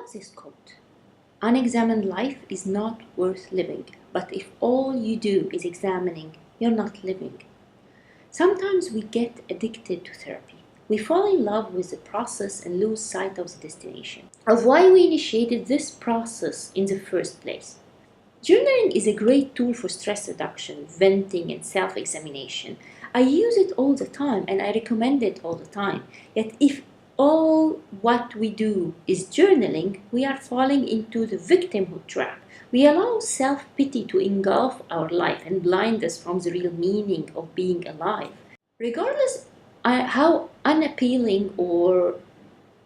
love this quote. Unexamined life is not worth living, but if all you do is examining, you're not living. Sometimes we get addicted to therapy. We fall in love with the process and lose sight of the destination, of why we initiated this process in the first place. Journaling is a great tool for stress reduction, venting, and self-examination. I use it all the time and I recommend it all the time. Yet if all what we do is journaling, we are falling into the victimhood trap. We allow self-pity to engulf our life and blind us from the real meaning of being alive. Regardless how unappealing or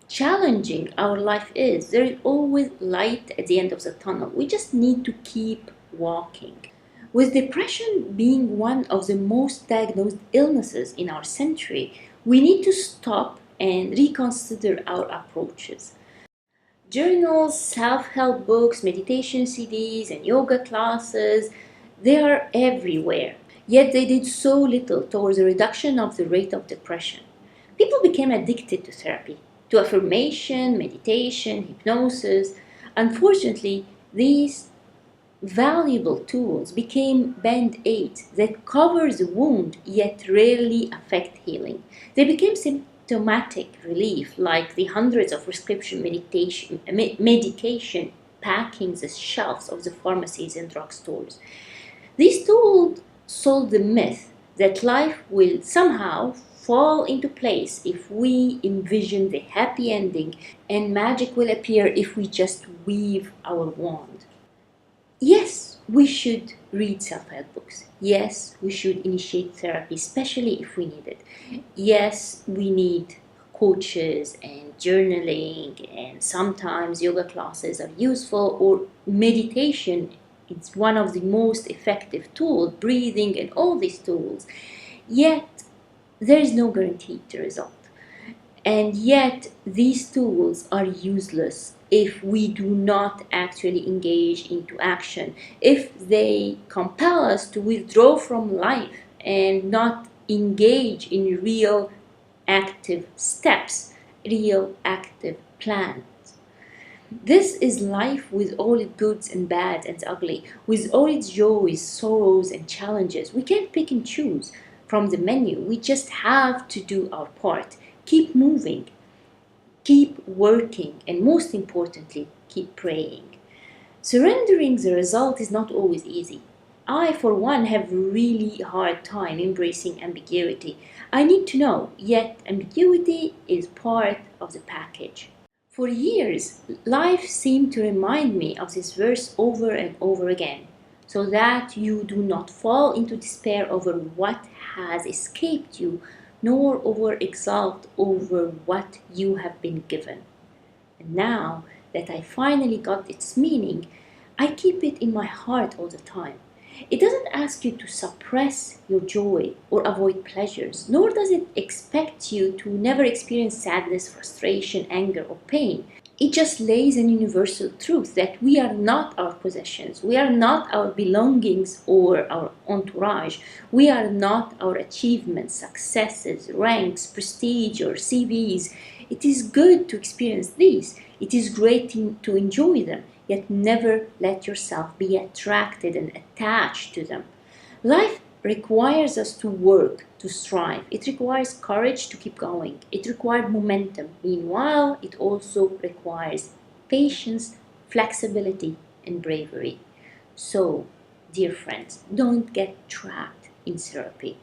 challenging our life is, there is always light at the end of the tunnel. We just need to keep walking. With depression being one of the most diagnosed illnesses in our century, we need to stop and reconsider our approaches. Journals, self-help books, meditation CDs, and yoga classes, they are everywhere. Yet they did so little towards the reduction of the rate of depression. People became addicted to therapy, to affirmation, meditation, hypnosis. Unfortunately, these valuable tools became band-aids that cover the wound yet rarely affect healing. They became symptomatic relief, like the hundreds of prescription medication packing the shelves of the pharmacies and drugstores. These tools sold the myth that life will somehow fall into place if we envision the happy ending, and magic will appear if we just weave our wand. Yes, we should read self-help books. Yes, we should initiate therapy, especially if we need it. Yes, we need coaches and journaling, and sometimes yoga classes are useful, or meditation. It's one of the most effective tools, breathing and all these tools. Yet, there is no guaranteed result. And yet, these tools are useless if we do not actually engage into action, if they compel us to withdraw from life and not engage in real active steps, real active plans. This is life with all its goods and bads and ugly, with all its joys, sorrows, and challenges. We can't pick and choose from the menu. We just have to do our part. Keep moving, keep working, and most importantly, keep praying. Surrendering the result is not always easy. I, for one, have a really hard time embracing ambiguity. I need to know, yet ambiguity is part of the package. For years, life seemed to remind me of this verse over and over again, so that you do not fall into despair over what has escaped you, nor overexult over what you have been given. And now that I finally got its meaning, I keep it in my heart all the time. It doesn't ask you to suppress your joy or avoid pleasures, nor does it expect you to never experience sadness, frustration, anger, or pain. It just lays an universal truth that we are not our possessions, we are not our belongings or our entourage, we are not our achievements, successes, ranks, prestige, or CVs. It is good to experience these. It is great to enjoy them, yet never let yourself be attracted and attached to them. Life requires us to work, to strive. It requires courage to keep going. It requires momentum. Meanwhile, it also requires patience, flexibility, and bravery. So, dear friends, don't get trapped in therapy.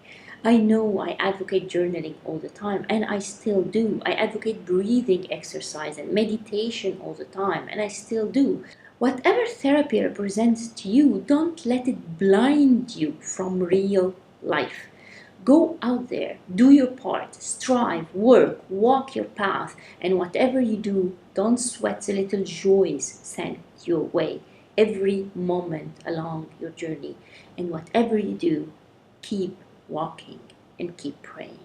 I know I advocate journaling all the time, and I still do. I advocate breathing exercise and meditation all the time, and I still do. Whatever therapy represents to you, don't let it blind you from real life. Go out there, do your part, strive, work, walk your path, and whatever you do, don't sweat the little joys sent your way every moment along your journey. And whatever you do, keep walking and keep praying.